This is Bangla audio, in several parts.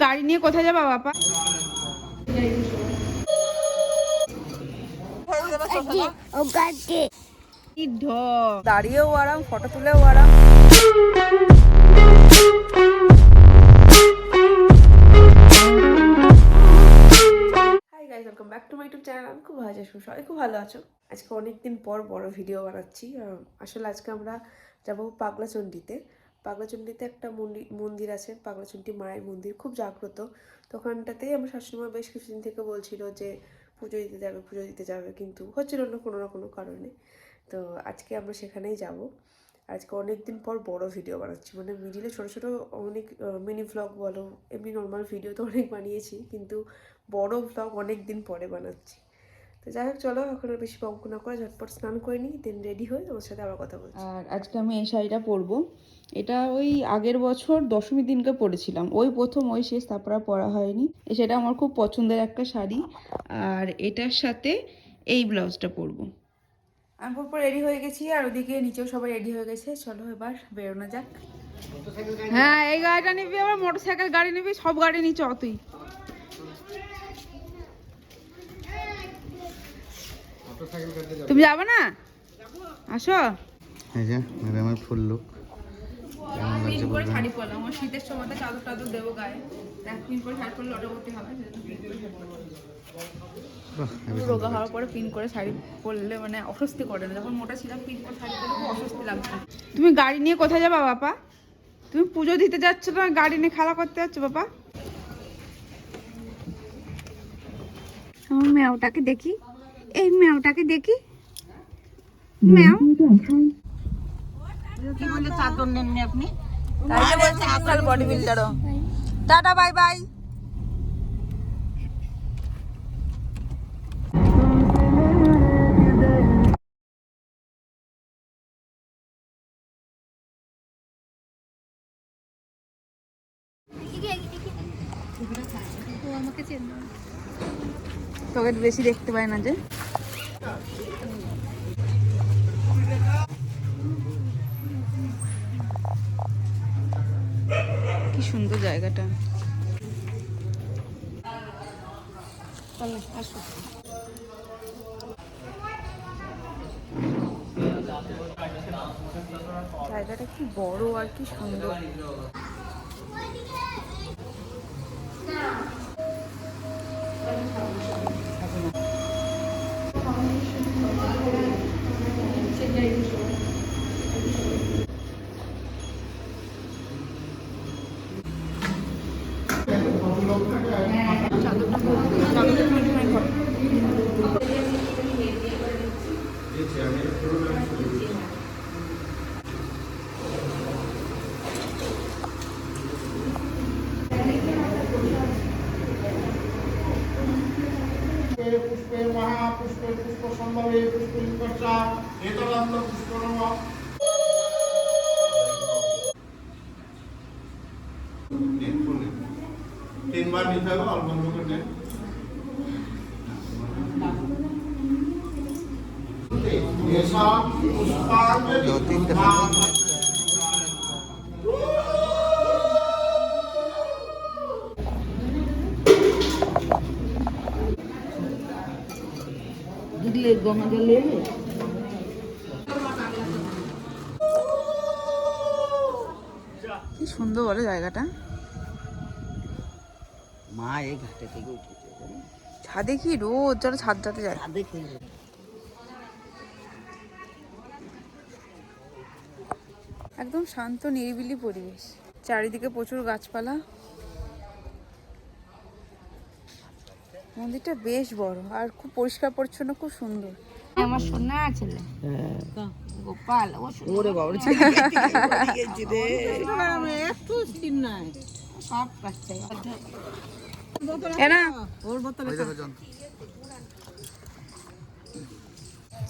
গাড়ি নিয়ে কোথায় যাবা বাবা? দাঁড়িয়েও আরাম, ফটো তুলেও আরাম। Hi guys, welcome back to my YouTube channel. আমি খুব ভালো আছি, সবাই খুব ভালো আছো। আজকে অনেকদিন পর বড় ভিডিও বানাচ্ছি। আসলে আজকে আমরা যাবো পাগলাচণ্ডীতে। পাগলাচণ্ডীতে একটা মন্দির আছে, পাগলাচণ্ডী মায়ের মন্দির, খুব জাগ্রত। তো ওখানটাতেই আমার শাশুড়িমা বেশ কিছুদিন থেকে বলছিল যে পুজো দিতে যাবে, কিন্তু হচ্ছিল না কোনো না কোনো কারণে। তো আজকে আমরা সেখানেই যাব। আজকে অনেক দিন পর বড় ভিডিও বানাচ্ছি, মানে মিডিলে ছোটো ছোটো অনেক মিনি ভ্লগ বলো, এমনি নর্মাল ভিডিও তো অনেক বানিয়েছি, কিন্তু বড় ভ্লগ অনেক দিন পরে বানাচ্ছি। তো যাই হোক, চলো এখন আর বেশি বঙ্ক না করে ঝটপট স্নান করে নিই, দেন রেডি হয়ে তোমার সাথে আবার কথা বলছি। আর আজকে আমি এই শাড়িটা পরবো। এটা ওই আগের বছর দশমীর দিনকে পরেছিলাম, ওই প্রথম ওই শেষ, তারপর আর পরা হয়নি। সেটা আমার খুব পছন্দের একটা শাড়ি। আর এটার সাথে এই ব্লাউজটা পরবো। আমি পুরো রেডি হয়ে গেছি, আর ওদিকে নিচেও সবাই রেডি হয়ে গেছে। চলো এবার বেরোনো যাক। হ্যাঁ, এই গাড়িটা নিবি, আবার মোটরসাইকেল গাড়ি নিবি, সব গাড়ি নিচ তুই। তুমি যাবে না? আসো। এই যে আমার ফুল লুক পিন করে শাড়ি পরলাম, আমার শীতের সময় চাদর টাদর দেবো গায়ে। পিন করে শাড়ি পরলে অর্ডার করতে হবে। রোগা হওয়ার পরে পিন করে শাড়ি পরলে মানে অস্বস্তি করে না। যখন মোটা ছিলাম পিন করে শাড়ি পরলে খুব অস্বস্তি লাগছে। তুমি গাড়ি নিয়ে কোথায় যাবা বাবা? তুমি পুজো দিতে যাচ্ছ না, গাড়ি নিয়ে খেলা করতে যাচ্ছ বাবা? আমার মেয়াওটাকে দেখি, এই মেয়াওটাকে দেখি। মেয়াও কি বলে চাদর নেননি আপনি? তাই বলছে আজকাল বডি বিল্ডারও। Ta-ta, bye bye. তোকে বেশি দেখতে পাই না যে। কি সুন্দর জায়গাটা। জায়গাটা কি বড় আর কি সুন্দর। पुष्पे महापुष्पे पुष्प संभवे पुष्पलिंगच्चा एतदंत पुष्पनम तीन बार निकल और बंद करने ऐसा पुष्पांजलि दो तीन गंगा जल ले কি সুন্দর বলে জায়গাটা। মা এই ঘাটে থেকে উঠেছে ছাদে কি রোদ, চলো ছাদটাতে যায়। একদম শান্ত নিরিবিলি পরিবেশ, চারিদিকে প্রচুর গাছপালা। মন্দিরটা বেশ বড় আর খুব পরিষ্কার পরিচ্ছন্ন, খুব সুন্দর। আমার সোনা ছেলে গোপাল, ওরে বাবা একটু স্কিন নাই, সব বাচ্চা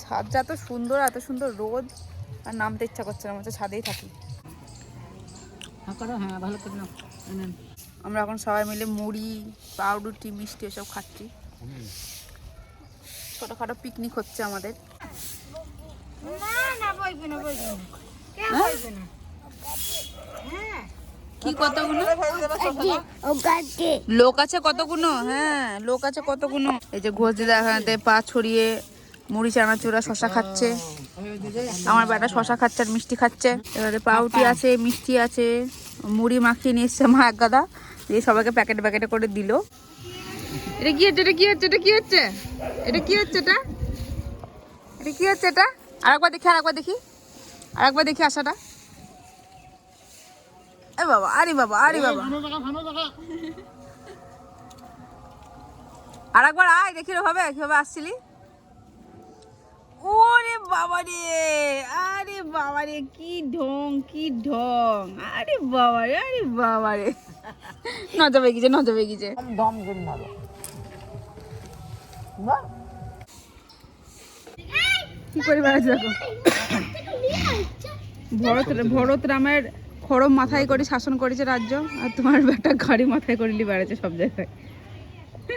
ছাদটা এত সুন্দর, এত সুন্দর রোদ, আর নামতে ইচ্ছা করছে না, মনে হচ্ছে ছাদেই থাকি। হ্যাঁ ভালো করে নাও। আমরা এখন সবাই মিলে মুড়ি, পাউরুটি, মিষ্টি এসব খাচ্ছি। ছোটখাটো পিকনিক হচ্ছে আমাদের। কি কতগুলো লোক আছে কতগুলো? হ্যাঁ লোক আছে কতগুলো। এই যে ঘোষ দিদা এখানে পা ছড়িয়ে মুড়ি চানাচুরা শশা খাচ্ছে। আমার বেটা শশা খাচ্ছে আর মিষ্টি খাচ্ছে। এবারে পাউটি আছে, মিষ্টি আছে, মুড়ি মাখিয়ে নিয়ে এসছে মা এক গাদা, দিয়ে সবাইকে প্যাকেটে প্যাকেটে করে দিল। এটা কি হচ্ছে? এটা কি হচ্ছে? এটা কি হচ্ছে? এটা কি হচ্ছে? এটা এটা কি হচ্ছে? এটা আরেকবার দেখি, আরেকবার দেখি, আরেকবার দেখি আশাটা। এ বাবা, আরে বাবা, আরে বাবা, আরেকবার আয় দেখি হবে কিভাবে আসছিলি। ওরে বাবা রে, আরে বাবা রে, কি ঢং, কি ঢং, আরে বাবা রে, আরে বাবা রে, নজর বেগিছে, নজর বেগিছে। দম করে মারো। কি করে বেড়াচ্ছে দেখো। ভরত রামের খড়ম মাথায় করে শাসন করেছে রাজ্য, আর তোমার বেটা গাড়ি মাথায় করিলি বেড়াচ্ছে সব জায়গায়।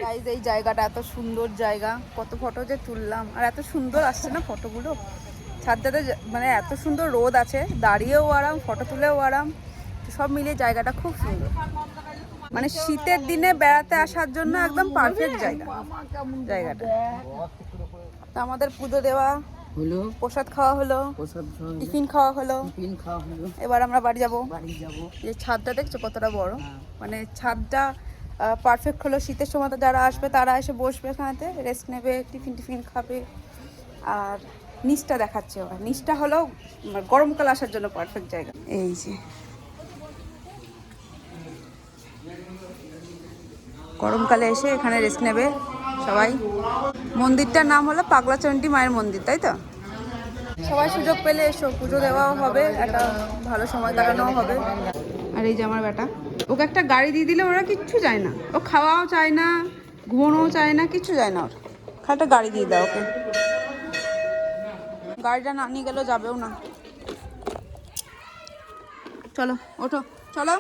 গাইস এই জায়গাটা এত সুন্দর জায়গা, কত ফটো যে তুললাম, আর এত সুন্দর আসছে না ফটোগুলো। ছাদটাতে মানে এত সুন্দর রোদ আছে, দাঁড়িয়েও আরাম, ফটো তুলেও আরাম, সব মিলিয়ে জায়গাটা খুব সুন্দর। মানে শীতের দিনে বেড়াতে আসার জন্য একদম পারফেক্ট জায়গাটা। তো আমাদের পুজো দেওয়া হলো, প্রসাদ খাওয়া হলো, টিফিন খাওয়া হলো, এবার আমরা বাড়ি যাব। এই ছাদটা দেখছো কতটা বড়, মানে ছাদটা পারফেক্ট হলো। শীতের সময় তো যারা আসবে তারা এসে বসবে এখানেতে, রেস্ট নেবে, টিফিন খাবে। আর নিচটা দেখাচ্ছে ওরা, নিচটা হলো গরমকাল আসার জন্য পারফেক্ট জায়গা। এই যে গরমকালে এসে এখানে রেস্ট নেবে সবাই। মন্দিরটার নাম হলো পাগলাচণ্ডী মায়ের মন্দির, তাই তো? সবাই সুযোগ পেলে এসো, পুজো দেওয়াও হবে, একটা ভালো সময় কাটানোও হবে। আর এই যে আমার বেটা, ওকে একটা গাড়ি দিয়ে দিলে ওরা কিচ্ছু চায় না, ও খাওয়াও চায় না, ঘুমানোও চায় না, কিচ্ছু চায় না ওর। একটা গাড়ি দিয়ে দাও ওকে, গাড়িটা না নিয়ে গেলেও যাবেও না। চলো ওঠো, চলো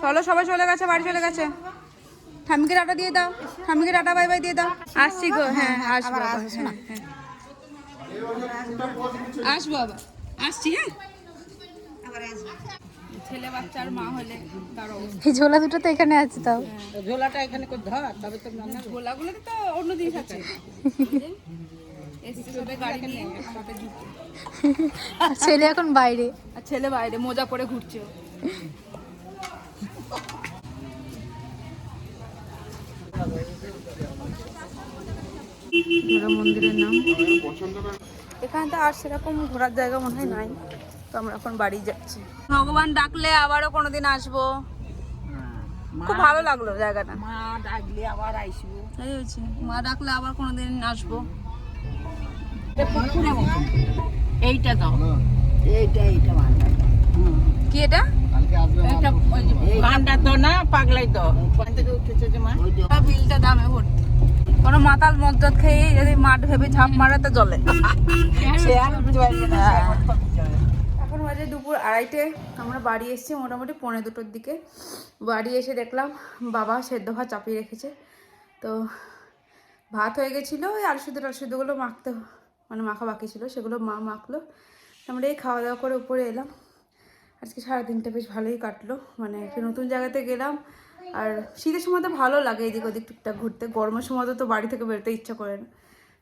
চলো, সবাই চলে গেছে, বাড়ি চলে গেছে। ঠাম্মিকে টাটা দিয়ে দাও, ঠাম্মিকে টাটা বাই বাই দিয়ে দাও। আসছি গো, হ্যাঁ আসবো, হ্যাঁ হ্যাঁ আসবো, আবার আসছি। হ্যাঁ ছেলে বাচ্চার মা হলে তার অবস্থা। এই ঝোলা দুটো তো এখানে আছে, তাও ঝোলাটা এখানে করে ধর, তবে তো ঝোলাগুলোতে তো অন্য জিনিস আছে। এসে সাথে গাড়ি নিয়ে সাথে ঢুকছে, আর ছেলে এখন বাইরে। আর ছেলে বাইরে মোজা পরে ঘুরছে। মন্দিরের নাম এখানে তো আর সেরকম ঘোরার জায়গা মনে হয় নাই, তো আমরা এখন বাড়ি যাচ্ছি। ভগবান ডাকলে আবারও কোনোদিন আসবো, খুব ভালো লাগলো জায়গাটা। মা ডাকলে আবার আইসবো, তাই হয়েছে, মা ডাকলে আবার কোনোদিন আসবো। এইটা দাও, এইটা ভান্ডার কি এটা? এইটা ভান্ডার তো না, পাগলাই তো ওখান থেকে উঠেছে যে মা, বিলটা দামে ভর্তি। কোনো মাতাল মজ্জত খেয়ে যদি মাঠ ভেবে ঝাঁপ মারে তো জলে। এখন বাজে দুপুর 2:30, আমরা বাড়ি এসেছি মোটামুটি 1:45-র দিকে। বাড়ি এসে দেখলাম বাবা সেদ্ধ ভাত চাপিয়ে রেখেছে, তো ভাত হয়ে গেছিলো, ওই আলু সিদ্ধগুলো মাখা বাকি ছিল, সেগুলো মা মাখলো। আমরা এই খাওয়া দাওয়া করে উপরে এলাম। আজকে সারাদিনটা বেশ ভালোই কাটলো, মানে একটা নতুন জায়গাতে গেলাম। আর শীতের সময় তো ভালো লাগে এদিক ওদিক টুকটাক ঘুরতে, গরমের সময় তো বাড়ি থেকে বেরোতে ইচ্ছা করে না,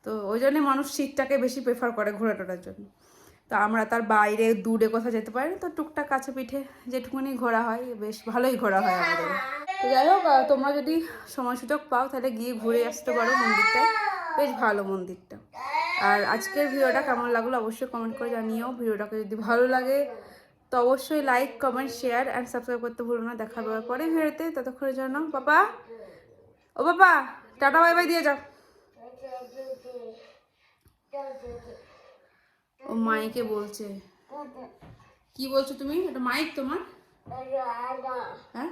তো ওই জন্যে মানুষ শীতটাকে বেশি প্রেফার করে ঘোরাটোরার জন্য। তো আমরা তার বাইরে দূরে কোথাও যেতে পারি না, তো টুকটাক কাছে পিঠে যেটুকুনি ঘোরা হয়, বেশ ভালোই ঘোরা হয় আমাদের। তো যাই হোক, তোমরা যদি সময় সুযোগ পাও তাহলে গিয়ে ঘুরে আসতে পারো মন্দিরটা, বেশ ভালো মন্দিরটা। আর আজকের ভিডিওটা কেমন লাগলো অবশ্যই কমেন্ট করে জানিও। ভিডিওটাকে যদি ভালো লাগে তো অবশ্যই like, comment, share and subscribe করতে ভুলো না। দেখা হবে পরে ভিডিওতে, ততক্ষণের জন্য বাবা, ও বাবা টাটা বাই বাই দিয়ে যাও। ও মাইকে বলছে, কি বলছো তুমি? এটা মাইক তোমার? হ্যাঁ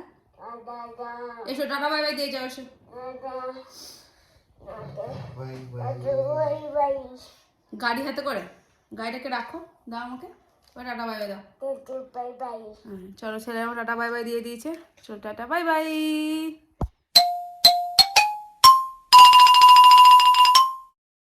এসো, টাটা বাই বাই দিয়ে যাও, এসো। গাড়ি হাতে করে, গাড়িটাকে রাখো, দাও আমাকে, টাটা বাই বাই দাও। চলো, ছেলে আমার টাটা বাই বাই দিয়ে দিয়েছে, চলো টাটা বাই বাই।